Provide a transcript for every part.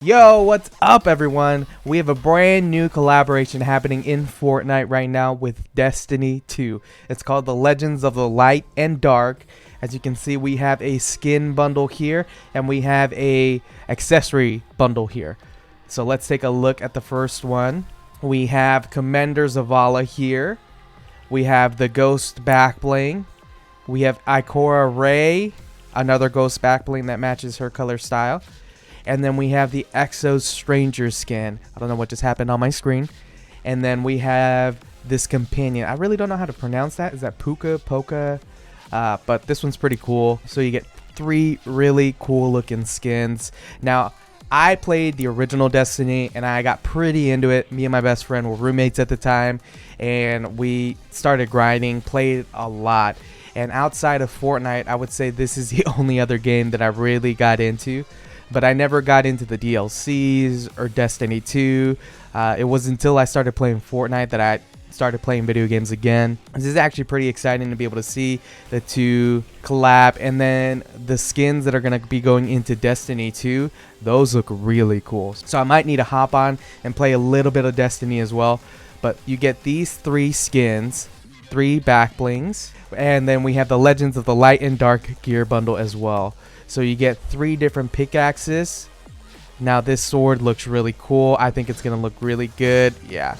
Yo, what's up everyone? We have a brand new collaboration happening in Fortnite right now with Destiny 2. It's called the Legends of the Light and Dark. As you can see, we have a skin bundle here and we have a accessory bundle here. So let's take a look at the first one. We have Commander Zavala here. We have the Ghost backbling. We have Ikora Rey, another Ghost backbling that matches her color style. And then we have the Exo Stranger skin. I don't know what just happened on my screen. And then we have this companion. I really don't know how to pronounce that. Is that Poka? But this one's pretty cool. So you get 3 really cool looking skins. Now, I played the original Destiny and I got pretty into it. Me and my best friend were roommates at the time. And we started grinding, played a lot. And outside of Fortnite, I would say this is the only other game that I really got into. But I never got into the DLCs or Destiny 2. It was until I started playing Fortnite that I started playing video games again. This is actually pretty exciting to be able to see the 2 collab. And then the skins that are going to be going into Destiny 2, those look really cool. So I might need to hop on and play a little bit of Destiny as well. But you get these 3 skins, 3 backblings. And then we have the Legends of the Light and Dark gear bundle as well. So you get 3 different pickaxes. Now this sword looks really cool. I think it's going to look really good. Yeah,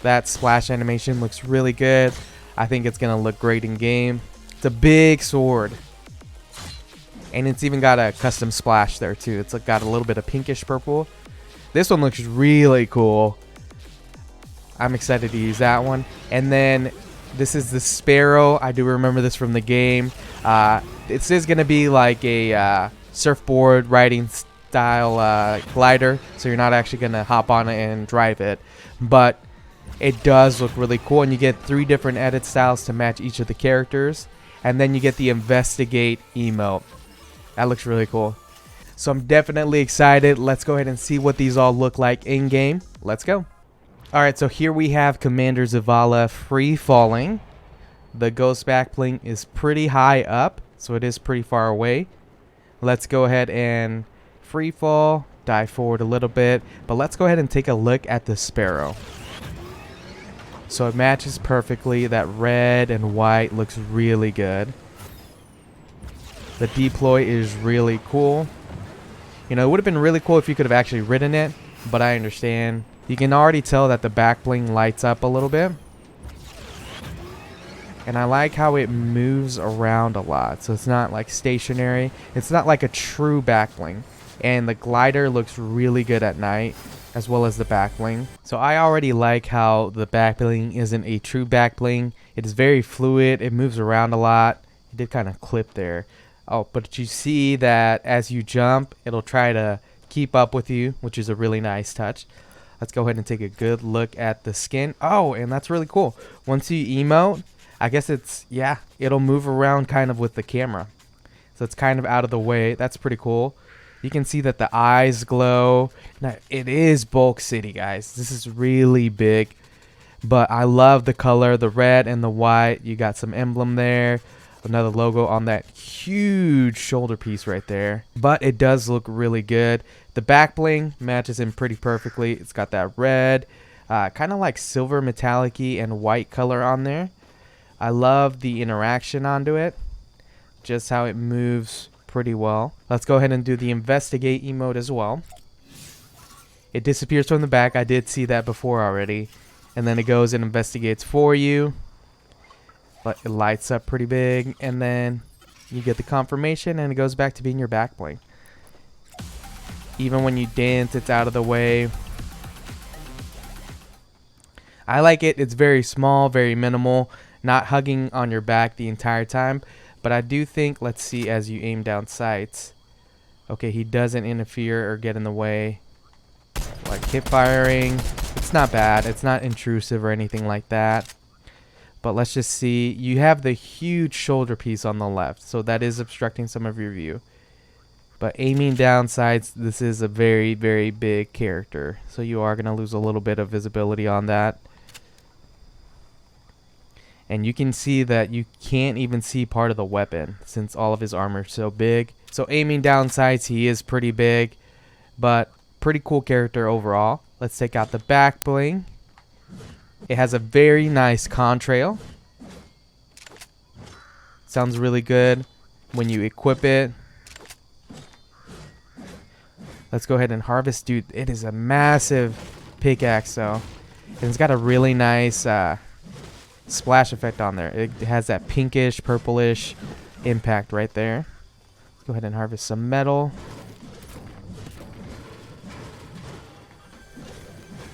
that splash animation looks really good. I think it's going to look great in game. It's a big sword. And it's even got a custom splash there too. It's got a little bit of pinkish purple. This one looks really cool. I'm excited to use that one. And then this is the Sparrow. I do remember this from the game. This is going to be like a surfboard riding style glider. So you're not actually going to hop on it and drive it. But it does look really cool. And you get 3 different edit styles to match each of the characters. And then you get the Investigate emote. That looks really cool. So I'm definitely excited. Let's go ahead and see what these all look like in game. Let's go. Alright, so here we have Commander Zavala free falling. The Ghost backbling is pretty high up, so it is pretty far away. Let's go ahead and free fall, dive forward a little bit, but let's go ahead and take a look at the Sparrow. So it matches perfectly. That red and white looks really good. The deploy is really cool. You know, it would have been really cool if you could have actually ridden it, but I understand. You can already tell that the back bling lights up a little bit. And I like how it moves around a lot. So it's not like stationary. It's not like a true back bling. And the glider looks really good at night, as well as the back bling. So I already like how the back bling isn't a true back bling. It is very fluid. It moves around a lot. It did kind of clip there. Oh, but you see that as you jump, it'll try to keep up with you, which is a really nice touch. Let's go ahead and take a good look at the skin. Oh, and that's really cool. Once you emote, I guess it's, yeah, it'll move around kind of with the camera. So it's kind of out of the way. That's pretty cool. You can see that the eyes glow. Now, it is Bulk City, guys. This is really big. But I love the color, the red and the white. You got some emblem there. Another logo on that huge shoulder piece right there. But it does look really good. The back bling matches him pretty perfectly. It's got that red, kind of like silver metallic-y and white color on there. I love the interaction onto it. Just how it moves pretty well. Let's go ahead and do the Investigate emote as well. It disappears from the back. I did see that before already. And then it goes and investigates for you. But it lights up pretty big. And then you get the confirmation and it goes back to being your back bling. Even when you dance, it's out of the way. I like it. It's very small, very minimal. Not hugging on your back the entire time. But I do think, let's see as you aim down sights. Okay, he doesn't interfere or get in the way. Like hip firing. It's not bad. It's not intrusive or anything like that. But let's just see. You have the huge shoulder piece on the left. So that is obstructing some of your view. But aiming down sights, this is a very, very big character. So you are going to lose a little bit of visibility on that. And you can see that you can't even see part of the weapon since all of his armor is so big. So aiming down sights, he is pretty big. But pretty cool character overall. Let's take out the back bling. It has a very nice contrail. Sounds really good when you equip it. Let's go ahead and harvest. Dude, it is a massive pickaxe though. And it's got a really nice splash effect on there. It has that pinkish, purplish impact right there. Let's go ahead and harvest some metal.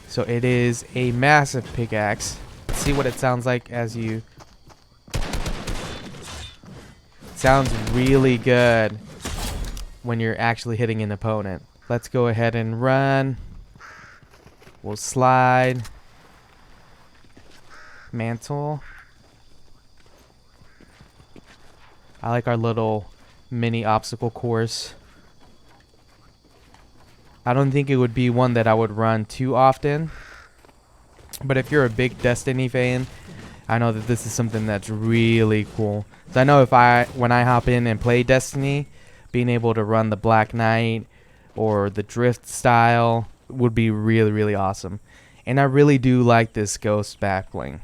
So it is a massive pickaxe. Let's see what it sounds like as you... Sounds really good when you're actually hitting an opponent. Let's go ahead and run. We'll slide. Mantle. I like our little mini obstacle course. I don't think it would be one that I would run too often. But if you're a big Destiny fan, I know that this is something that's really cool. So I know when I hop in and play Destiny, being able to run the Black Knight or the Drift style would be really, really awesome. And I really do like this Ghost back bling.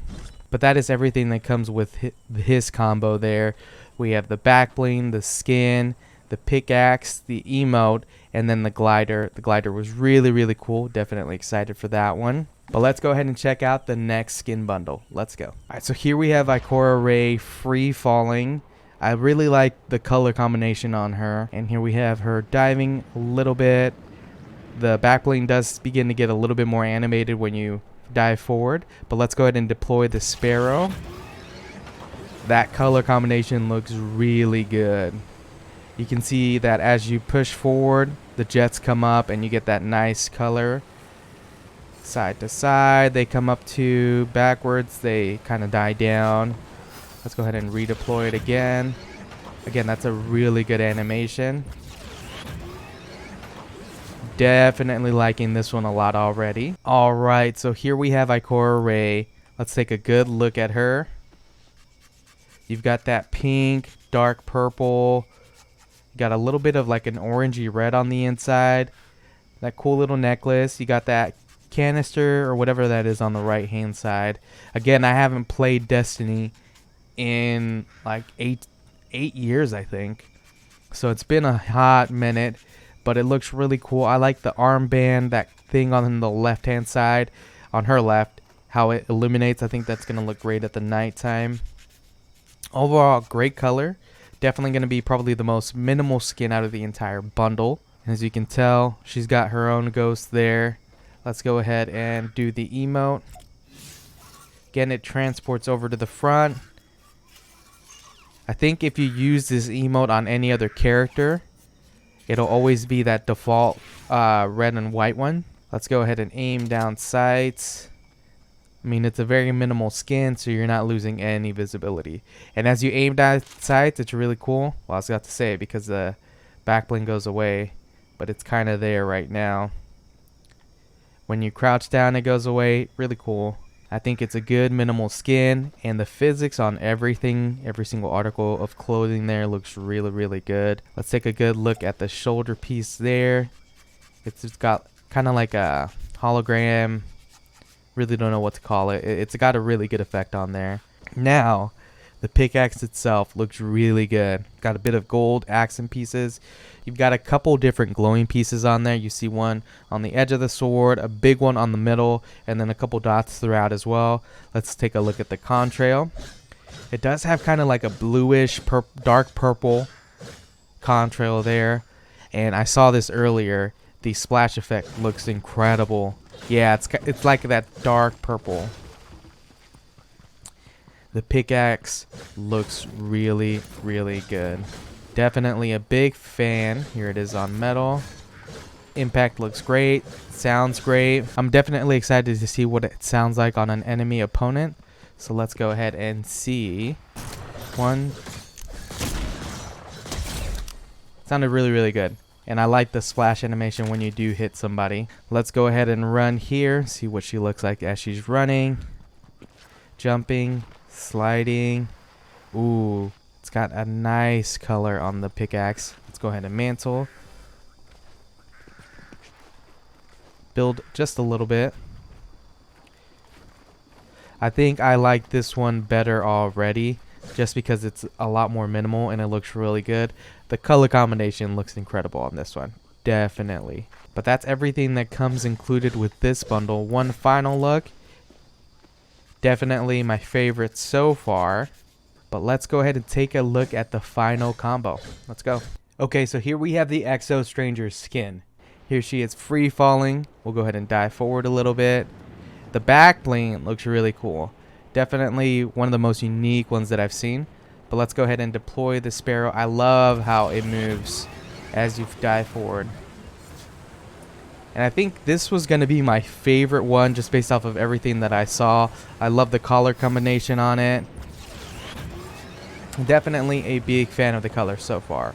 But that is everything that comes with his combo there. We have the back bling, the skin, the pickaxe, the emote, and then the glider. The glider was really, really cool. Definitely excited for that one. But let's go ahead and check out the next skin bundle. Let's go. All right, so here we have Ikora Rey free falling. I really like the color combination on her. And here we have her diving a little bit. The back bling does begin to get a little bit more animated when you dive forward. But let's go ahead and deploy the sparrow. That color combination looks really good. You can see that as you push forward, the jets come up and you get that nice color. Side to side, they come up to backwards, they kind of die down. Let's go ahead and redeploy it again. Again, that's a really good animation. Definitely liking this one a lot already. Alright, so here we have Ikora Rey. Let's take a good look at her. You've got that pink, dark purple. You got a little bit of like an orangey red on the inside. That cool little necklace. You got that canister or whatever that is on the right hand side. Again, I haven't played Destiny in like eight years, I think. So it's been a hot minute, but it looks really cool. I like the armband, that thing on the left hand side, on her left, how it illuminates. I think that's going to look great at the nighttime. Overall, great color. Definitely going to be probably the most minimal skin out of the entire bundle. And as you can tell, she's got her own ghost there. Let's go ahead and do the emote. Again, it transports over to the front. I think if you use this emote on any other character, it'll always be that default red and white one. Let's go ahead and aim down sights. I mean, it's a very minimal skin, so you're not losing any visibility. And as you aim down sights, it's really cool. Well, I was about to say it because the back bling goes away, but it's kind of there right now. When you crouch down, it goes away. Really cool. I think it's a good minimal skin, and the physics on everything, every single article of clothing there looks really, really good. Let's take a good look at the shoulder piece there. It's just got kind of like a hologram. Really don't know what to call it. It's got a really good effect on there. Now, the pickaxe itself looks really good. Got a bit of gold accent pieces. You've got a couple different glowing pieces on there. You see one on the edge of the sword, a big one on the middle, and then a couple dots throughout as well. Let's take a look at the contrail. It does have kind of like a bluish, dark purple contrail there. And I saw this earlier. The splash effect looks incredible. Yeah, it's like that dark purple. The pickaxe looks really, really good. Definitely a big fan. Here it is on metal. Impact looks great. Sounds great. I'm definitely excited to see what it sounds like on an enemy opponent. So let's go ahead and see. Sounded really, really good. And I like the splash animation when you do hit somebody. Let's go ahead and run here. See what she looks like as she's running. Jumping. Sliding. Ooh. It's got a nice color on the pickaxe. Let's go ahead and mantle. build just a little bit. I think I like this one better already, just because it's a lot more minimal and it looks really good. The color combination looks incredible on this one, definitely. But that's everything that comes included with this bundle. One final look, definitely my favorite so far. But let's go ahead and take a look at the final combo. Let's go. Okay, so here we have the Exo Stranger skin. Here she is free falling. We'll go ahead and dive forward a little bit. The back bling looks really cool. Definitely one of the most unique ones that I've seen. But let's go ahead and deploy the Sparrow. I love how it moves as you dive forward. And I think this was going to be my favorite one just based off of everything that I saw. I love the color combination on it. Definitely a big fan of the color so far.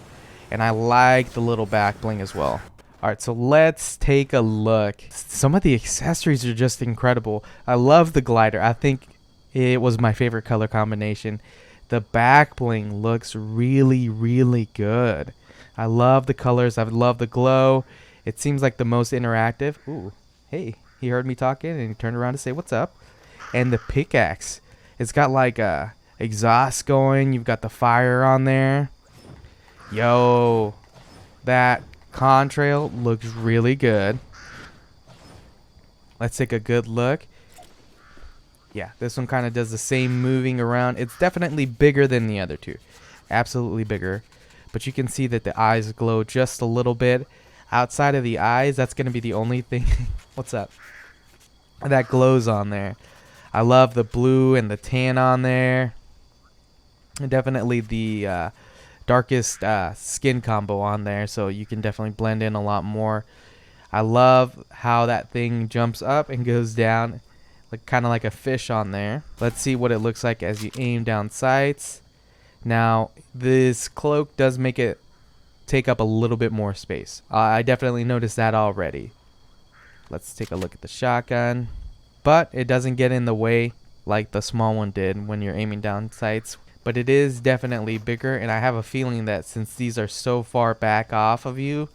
And I like the little back bling as well. Alright, so let's take a look. Some of the accessories are just incredible. I love the glider. I think it was my favorite color combination. The back bling looks really, really good. I love the colors. I love the glow. It seems like the most interactive. Ooh, hey, he heard me talking and he turned around to say, what's up? And the pickaxe. It's got like a exhaust going. You've got the fire on there. Yo, that contrail looks really good. Let's take a good look. Yeah, this one kind of does the same moving around. It's definitely bigger than the other two. Absolutely bigger. But you can see that the eyes glow just a little bit. Outside of the eyes, that's going to be the only thing. What's up? That glows on there. I love the blue and the tan on there. And definitely the darkest skin combo on there, so you can definitely blend in a lot more. I love how that thing jumps up and goes down, like kind of like a fish on there. Let's see what it looks like as you aim down sights. Now this cloak does make it take up a little bit more space. I definitely noticed that already. Let's take a look at the shotgun, but it doesn't get in the way like the small one did when you're aiming down sights. But it is definitely bigger, and I have a feeling that since these are so far back off of you,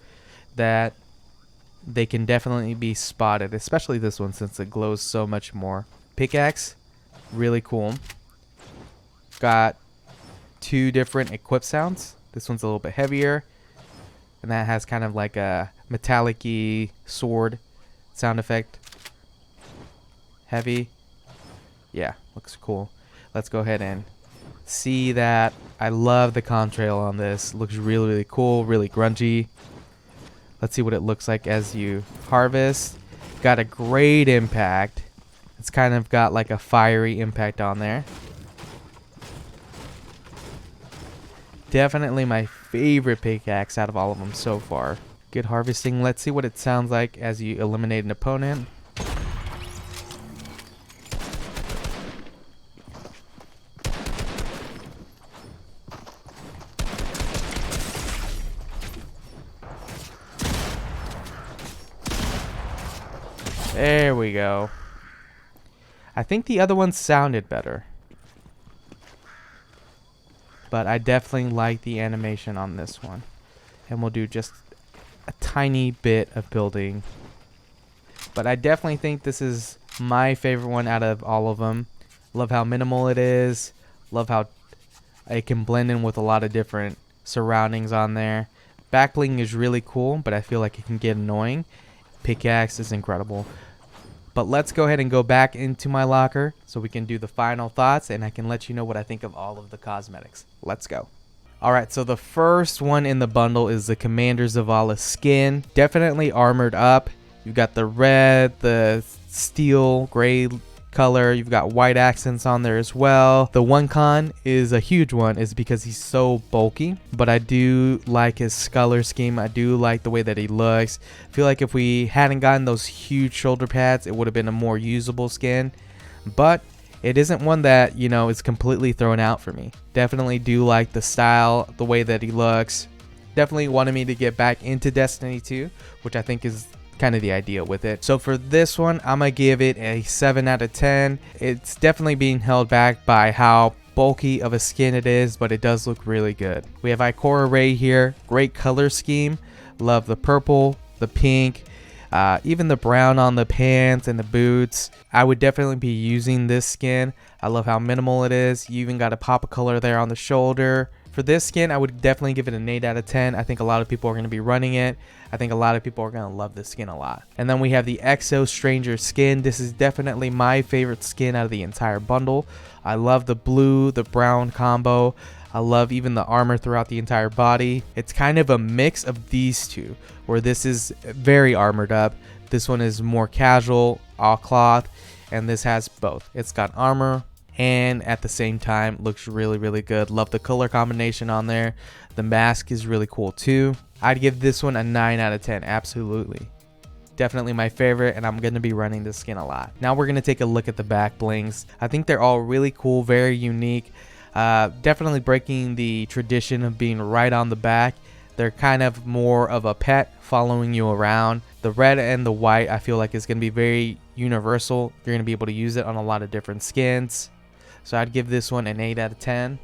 that they can definitely be spotted, especially this one since it glows so much more. Pickaxe, really cool. Got two different equip sounds. This one's a little bit heavier, and that has kind of like a metallic-y sword sound effect. Heavy. Yeah, looks cool. Let's go ahead and see that. I love the contrail on this. Looks really, really cool, really grungy. Let's see what it looks like as you harvest. Got a great impact. It's kind of got like a fiery impact on there. Definitely my favorite pickaxe out of all of them so far. Good harvesting. Let's see what it sounds like as you eliminate an opponent. There we go. I think the other one sounded better, but I definitely like the animation on this one. And we'll do just a tiny bit of building. But I definitely think this is my favorite one out of all of them. Love how minimal it is. Love how it can blend in with a lot of different surroundings on there. Backbling is really cool, but I feel like it can get annoying. Pickaxe is incredible. But let's go ahead and go back into my locker so we can do the final thoughts, and I can let you know what I think of all of the cosmetics. Let's go. Alright, so the first one in the bundle is the Commander Zavala skin. Definitely armored up. You've got the red, the steel, gray color. You've got white accents on there as well. The one con is a huge one, is because he's so bulky, but I do like his color scheme. I do like the way that he looks. I feel like if we hadn't gotten those huge shoulder pads, it would have been a more usable skin, but it isn't one that, you know, is completely thrown out for me. Definitely do like the style, the way that he looks. Definitely wanted me to get back into Destiny 2, which I think is kind of the idea with it. So for this one, I'm gonna give it a 7 out of 10. It's definitely being held back by how bulky of a skin it is, but it does look really good. We have Ikora Rey here. Great color scheme. Love the purple, the pink. Even the brown on the pants and the boots, I would definitely be using this skin. I love how minimal it is. You even got a pop of color there on the shoulder. For this skin, I would definitely give it an 8 out of 10. I think a lot of people are going to be running it. I think a lot of people are going to love this skin a lot. And then we have the Exo Stranger skin. This is definitely my favorite skin out of the entire bundle. I love the blue, the brown combo. I love even the armor throughout the entire body. It's kind of a mix of these two, where this is very armored up. This one is more casual, all cloth, and this has both. It's got armor and at the same time looks really, really good. Love the color combination on there. The mask is really cool too. I'd give this one a 9 out of 10. Absolutely. Definitely my favorite, and I'm going to be running this skin a lot. Now we're going to take a look at the back blings. I think they're all really cool, very unique. Definitely breaking the tradition of being right on the back. They're kind of more of a pet following you around. The red and the white I feel like is going to be very universal. You're going to be able to use it on a lot of different skins. So I'd give this one an 8 out of 10.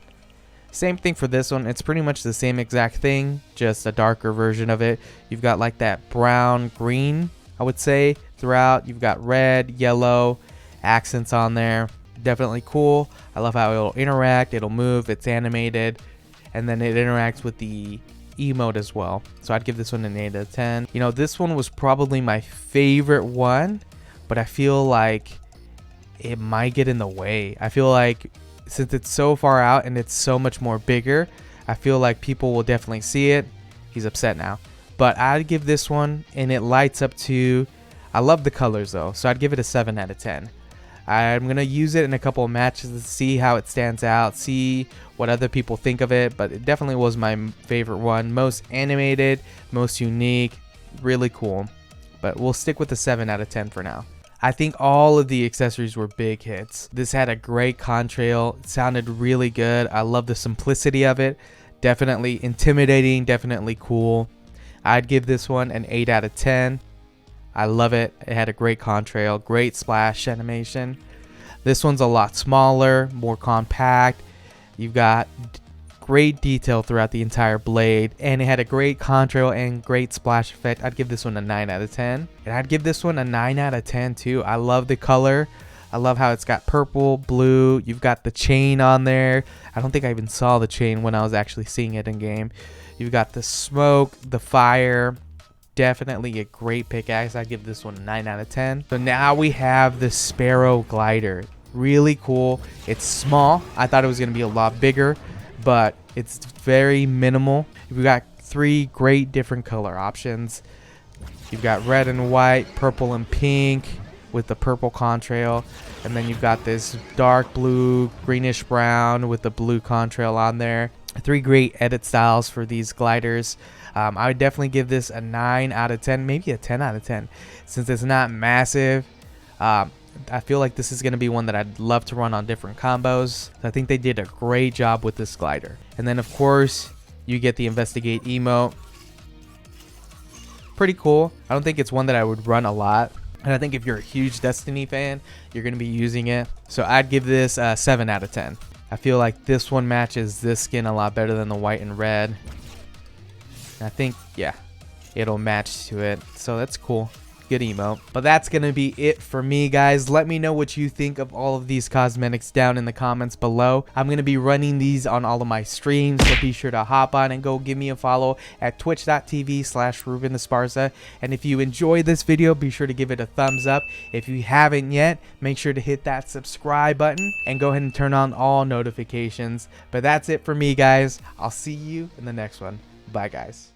Same thing for this one. It's pretty much the same exact thing, just a darker version of it. You've got like that brown green, I would say, throughout. You've got red, yellow accents on there. Definitely cool. I love how it'll interact, it'll move, it's animated, and then it interacts with the emote as well. So I'd give this one an 8 out of 10. You know, this one was probably my favorite one, but I feel like it might get in the way. I feel like since it's so far out and it's so much more bigger, I feel like people will definitely see it. He's upset now. But I'd give this one, and it lights up too. I love the colors though, so I'd give it a 7 out of 10. I'm going to use it in a couple of matches to see how it stands out, see what other people think of it, but it definitely was my favorite one. Most animated, most unique, really cool. But we'll stick with the 7 out of 10 for now. I think all of the accessories were big hits. This had a great contrail. It sounded really good. I love the simplicity of it. Definitely intimidating, definitely cool. I'd give this one an 8 out of 10. I love it. It had a great contrail, great splash animation. This one's a lot smaller, more compact. You've got great detail throughout the entire blade, and it had a great contrail and great splash effect. I'd give this one a 9 out of 10. And I'd give this one a 9 out of 10 too. I love the color. I love how it's got purple, blue. You've got the chain on there. I don't think I even saw the chain when I was actually seeing it in game. You've got the smoke, the fire. Definitely a great pickaxe. I'd give this one a 9 out of 10. So now we have the Sparrow glider. Really cool. It's small. I thought it was going to be a lot bigger, but it's very minimal. We've got 3 great different color options. You've got red and white, purple and pink with the purple contrail, and then you've got this dark blue, greenish brown with the blue contrail on there. 3 great edit styles for these gliders. I would definitely give this a 9 out of 10, maybe a 10 out of 10, since it's not massive. I feel like this is going to be one that I'd love to run on different combos. I think they did a great job with this glider. And then of course you get the investigate emote. Pretty cool. I don't think it's one that I would run a lot, and I think if you're a huge Destiny fan, you're going to be using it. So I'd give this a 7 out of 10. I feel like this one matches this skin a lot better than the white and red. I think, yeah, it'll match to it. So that's cool. Good emote. But that's going to be it for me, guys. Let me know what you think of all of these cosmetics down in the comments below. I'm going to be running these on all of my streams, so be sure to hop on and go give me a follow at twitch.tv/RubenEsparza. And if you enjoyed this video, be sure to give it a thumbs up. If you haven't yet, make sure to hit that subscribe button and go ahead and turn on all notifications. But that's it for me, guys. I'll see you in the next one. Bye, guys.